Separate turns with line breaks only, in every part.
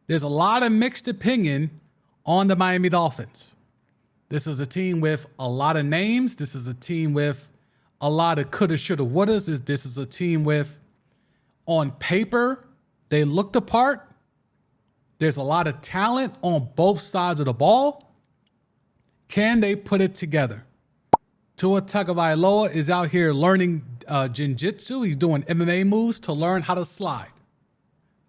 There's a lot of mixed opinion on the Miami Dolphins. This is a team with a lot of names. This is a team with a lot of coulda, shoulda, wouldas. This is a team with, on paper, they look the part. There's a lot of talent on both sides of the ball. Can they put it together? Tua Tagovailoa is out here learning jiu-jitsu. He's doing MMA moves to learn how to slide.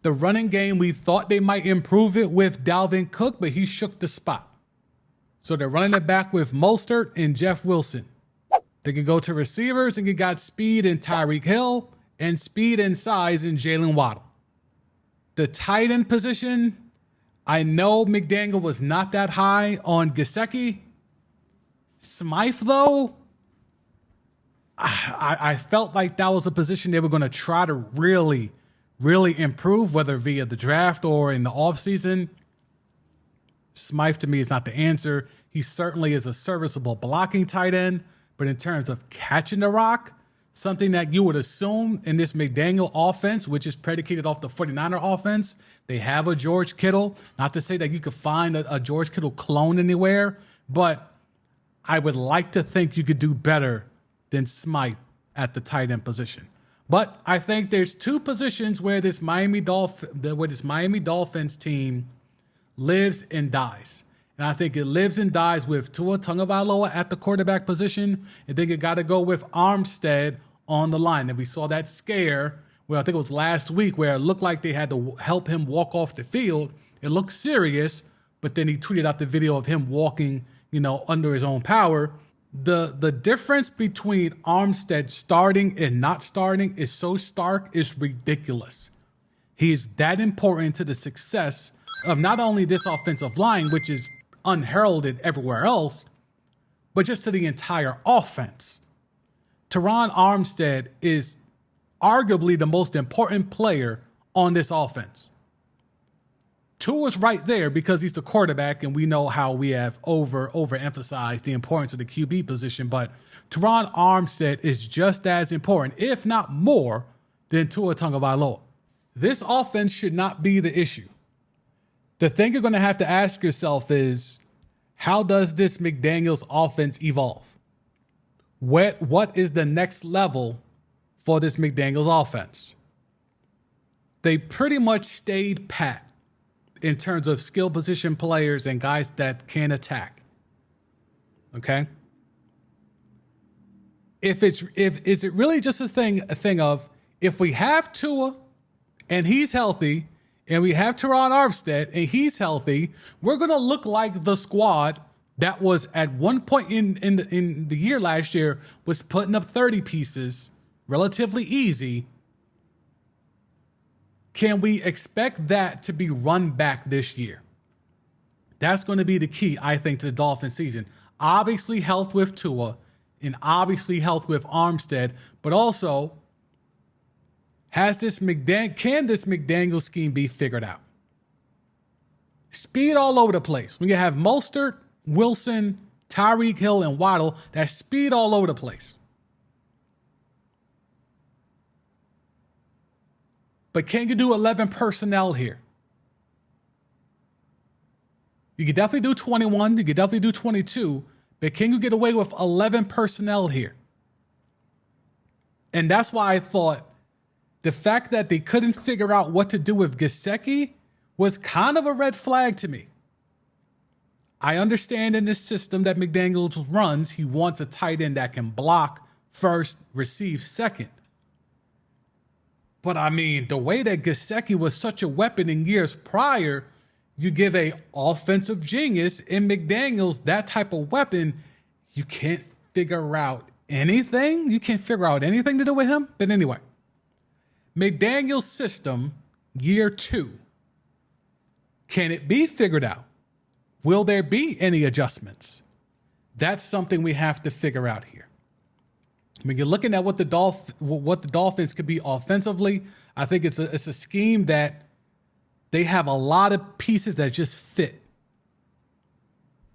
The running game, we thought they might improve it with Dalvin Cook, but he shook the spot. So they're running it back with Mostert and Jeff Wilson. They can go to receivers, and you got speed in Tyreek Hill and speed and size in Jalen Waddle. The tight end position, I know McDaniel was not that high on Gesicki. Smythe, though, I felt like that was a position they were going to try to really improve, whether via the draft or in the offseason. Smythe, to me, is not the answer. He certainly is a serviceable blocking tight end, but in terms of catching the rock, something that you would assume in this McDaniel offense, which is predicated off the 49er offense, they have a George Kittle. Not to say that you could find a George Kittle clone anywhere, but I would like to think you could do better than Smythe at the tight end position. But I think there's two positions where this Miami Dolphins team lives and dies. And I think it lives and dies with Tua Tagovailoa at the quarterback position. I think it got to go with Armstead on the line. And we saw that scare where I think it was last week where it looked like they had to help him walk off the field. It looked serious, but then he tweeted out the video of him walking, under his own power. The difference between Armstead starting and not starting is so stark, it's ridiculous. He is that important to the success of not only this offensive line, which is unheralded everywhere else, but just to the entire offense. Teron Armstead is arguably the most important player on this offense. Tua's right there because he's the quarterback, and we know how we have overemphasized the importance of the QB position, but Teron Armstead is just as important, if not more, than Tua Tagovailoa. This offense should not be the issue. The thing you're going to have to ask yourself is, how does this McDaniels offense evolve? What is the next level for this McDaniels offense? They pretty much stayed pat in terms of skill position players and guys that can attack. Okay? Is it really just a thing of, if we have Tua and he's healthy, and we have Teron Armstead and he's healthy, we're going to look like the squad that was at one point in the year last year was putting up 30 pieces relatively easy. Can we expect that to be run back this year? That's going to be the key, I think, to the Dolphins season. Obviously health with Tua and obviously health with Armstead, but also can this McDaniel scheme be figured out? Speed all over the place. When you have Mostert, Wilson, Tyreek Hill, and Waddle, that's speed all over the place. But can you do 11 personnel here? You could definitely do 21. You could definitely do 22. But can you get away with 11 personnel here? And that's why I thought the fact that they couldn't figure out what to do with Gesicki was kind of a red flag to me. I understand in this system that McDaniels runs, he wants a tight end that can block first, receive second. But I mean, the way that Gesicki was such a weapon in years prior, you give a offensive genius in McDaniels that type of weapon, you can't figure out anything. You can't figure out anything to do with him. But anyway, McDaniels' system, year 2, can it be figured out? Will there be any adjustments? That's something we have to figure out here. When you're looking at what the Dolphins could be offensively, I think it's a scheme that they have a lot of pieces that just fit.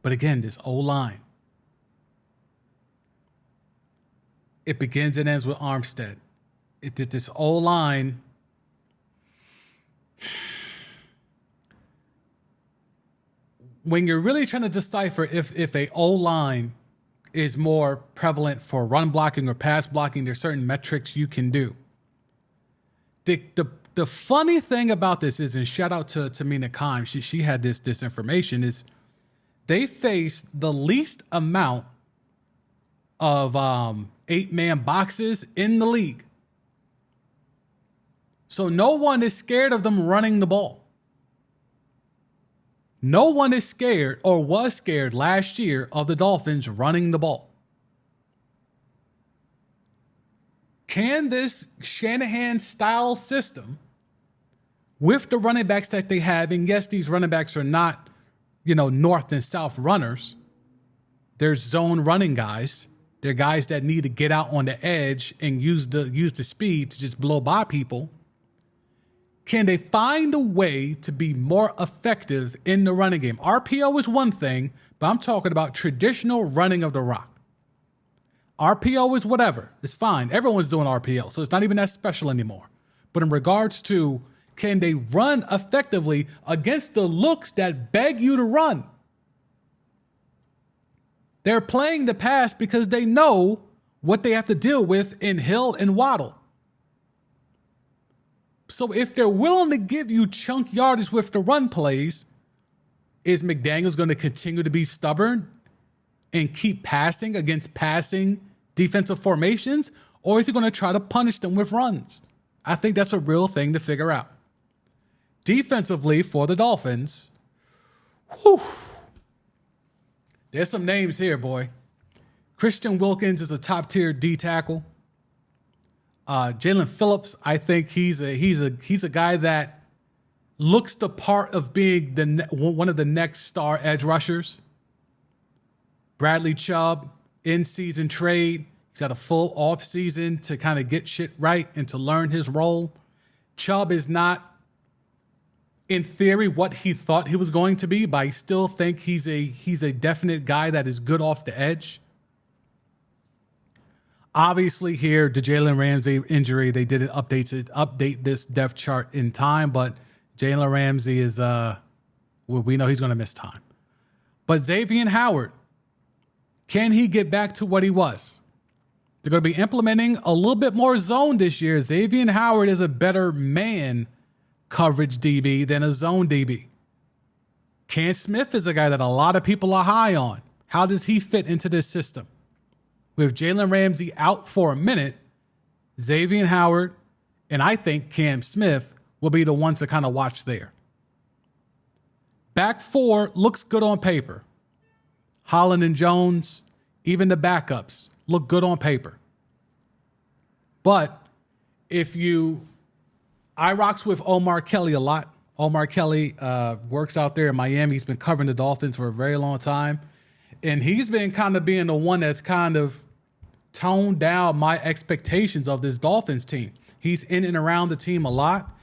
But again, this O-line, it begins and ends with Armstead. This O-line, when you're really trying to decipher if a O-line is more prevalent for run blocking or pass blocking, there's certain metrics you can do. The funny thing about this is, and shout out to Mina Kime, she had this information, is they faced the least amount of 8-man boxes in the league. So no one is scared of them running the ball. No one is scared or was scared last year of the Dolphins running the ball. Can this Shanahan-style system, with the running backs that they have, and yes, these running backs are not, north and south runners. They're zone running guys. They're guys that need to get out on the edge and use the speed to just blow by people. Can they find a way to be more effective in the running game? RPO is one thing, but I'm talking about traditional running of the rock. RPO is whatever. It's fine. Everyone's doing RPO, so it's not even that special anymore. But in regards to, can they run effectively against the looks that beg you to run? They're playing the pass because they know what they have to deal with in Hill and Waddle. So if they're willing to give you chunk yardage with the run plays, is McDaniels going to continue to be stubborn and keep passing against passing defensive formations? Or is he going to try to punish them with runs? I think that's a real thing to figure out. Defensively for the Dolphins, there's some names here, boy. Christian Wilkins is a top-tier D tackle. Jalen Phillips, I think he's a guy that looks the part of being one of the next star edge rushers. Bradley Chubb, in-season trade. He's had a full off-season to kind of get shit right and to learn his role. Chubb is not, in theory, what he thought he was going to be, but I still think he's a definite guy that is good off the edge. Obviously, here, the Jalen Ramsey injury, they didn't update this depth chart in time, but Jalen Ramsey is, we know he's going to miss time. But Xavier Howard, can he get back to what he was? They're going to be implementing a little bit more zone this year. Xavier Howard is a better man coverage DB than a zone DB. Cam Smith is a guy that a lot of people are high on. How does he fit into this system? With Jalen Ramsey out for a minute, Xavier Howard and I think Cam Smith will be the ones to kind of watch there. Back four looks good on paper. Holland and Jones, even the backups, look good on paper. But I rocks with Omar Kelly a lot. Omar Kelly works out there in Miami. He's been covering the Dolphins for a very long time. And he's been kind of being the one that's kind of toned down my expectations of this Dolphins team. He's in and around the team a lot,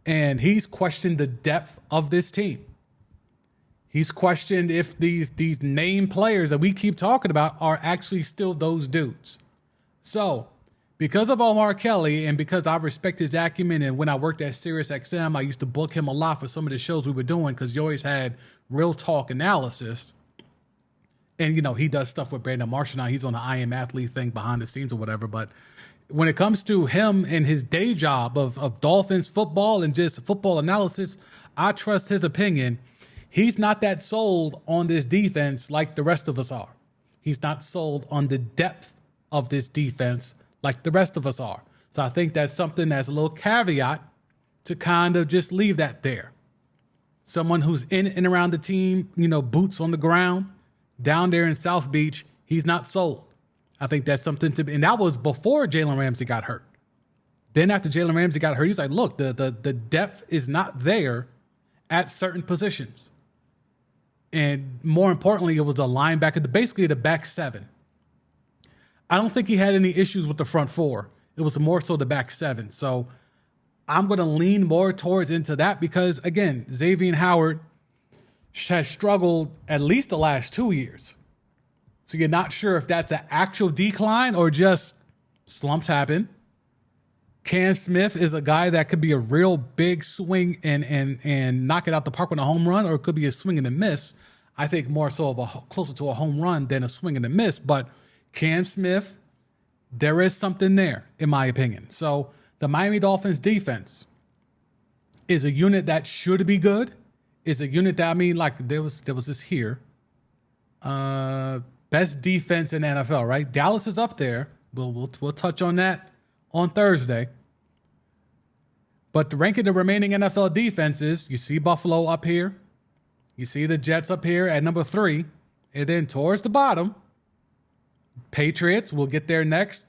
and he's questioned the depth of this team. He's questioned if these name players that we keep talking about are actually still those dudes. So, because of Omar Kelly and because I respect his acumen, and when I worked at SiriusXM, I used to book him a lot for some of the shows we were doing because you always had real talk analysis. And, he does stuff with Brandon Marshall now. He's on the I Am Athlete thing behind the scenes or whatever. But when it comes to him and his day job of Dolphins football and just football analysis, I trust his opinion. He's not that sold on this defense like the rest of us are. He's not sold on the depth of this defense like the rest of us are. So I think that's something that's a little caveat to kind of just leave that there. Someone who's in and around the team, boots on the ground, down there in South Beach, he's not sold. I think that's something to be, and that was before Jalen Ramsey got hurt. Then after Jalen Ramsey got hurt, he's like, look, the depth is not there at certain positions. And more importantly, it was the linebacker, basically the back seven. I don't think he had any issues with the front four. It was more so the back seven. So I'm going to lean more towards into that because, again, Xavier Howard has struggled at least the last 2 years. So you're not sure if that's an actual decline or just slumps happen. Cam Smith is a guy that could be a real big swing and knock it out the park with a home run, or it could be a swing and a miss. I think more so of closer to a home run than a swing and a miss. But Cam Smith, there is something there, in my opinion. So the Miami Dolphins defense is a unit that should be good. Is a unit that, I mean, like there was this here. Best defense in the NFL, right? Dallas is up there. We'll touch on that on Thursday. But ranking the remaining NFL defenses, you see Buffalo up here. You see the Jets up here at number 3. And then towards the bottom, Patriots will get there next.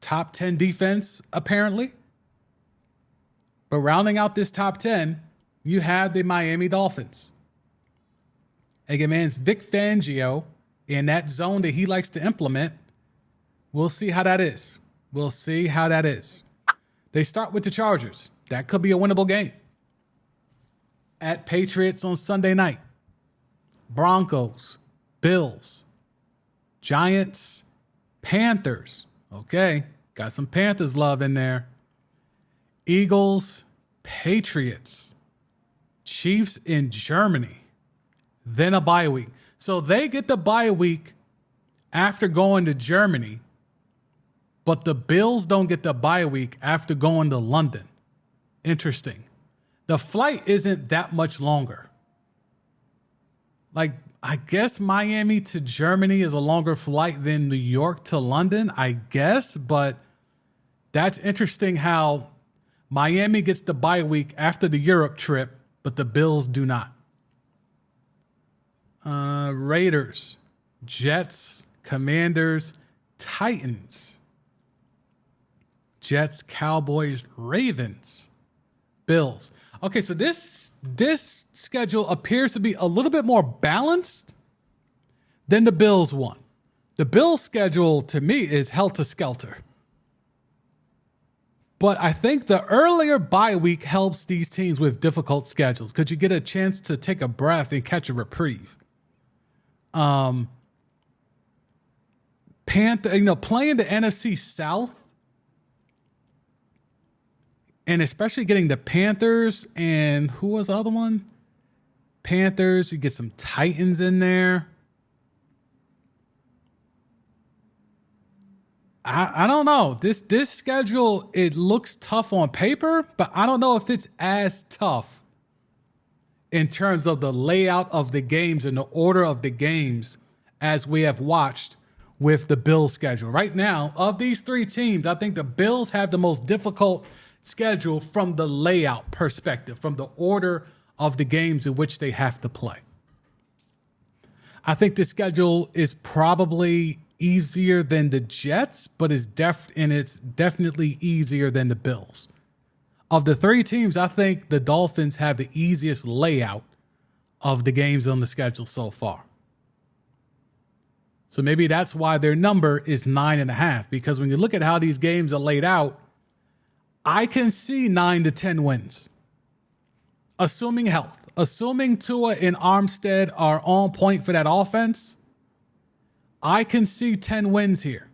Top 10 defense, apparently. But rounding out this top 10, you have the Miami Dolphins. Again, man, it's Vic Fangio in that zone that he likes to implement. We'll see how that is. We'll see how that is. They start with the Chargers. That could be a winnable game. At Patriots on Sunday night. Broncos, Bills, Giants, Panthers. Okay, got some Panthers love in there. Eagles, Patriots, Chiefs in Germany. Then a bye week. So they get the bye week after going to Germany, but the Bills don't get the bye week after going to London. Interesting. The flight isn't that much longer. Like, I guess Miami to Germany is a longer flight than New York to London, I guess, but that's interesting how Miami gets the bye week after the Europe trip, but the Bills do not. Raiders, Jets, Commanders, Titans, Jets, Cowboys, Ravens, Bills. Okay, so this schedule appears to be a little bit more balanced than the Bills one. The Bills schedule, to me, is helter-skelter. But I think the earlier bye week helps these teams with difficult schedules because you get a chance to take a breath and catch a reprieve. Playing the NFC South, and especially getting the Panthers and who was the other one? Panthers, you get some Titans in there. I don't know. This schedule, it looks tough on paper, but I don't know if it's as tough in terms of the layout of the games and the order of the games as we have watched with the Bills schedule. Right now, of these 3 teams, I think the Bills have the most difficult schedule from the layout perspective, from the order of the games in which they have to play. I think the schedule is probably easier than the Jets, but it's definitely easier than the Bills. Of the 3 teams, I think the Dolphins have the easiest layout of the games on the schedule so far. So maybe that's why their number is 9.5, because when you look at how these games are laid out, I can see 9 to 10 wins. Assuming health, assuming Tua and Armstead are on point for that offense, I can see 10 wins here.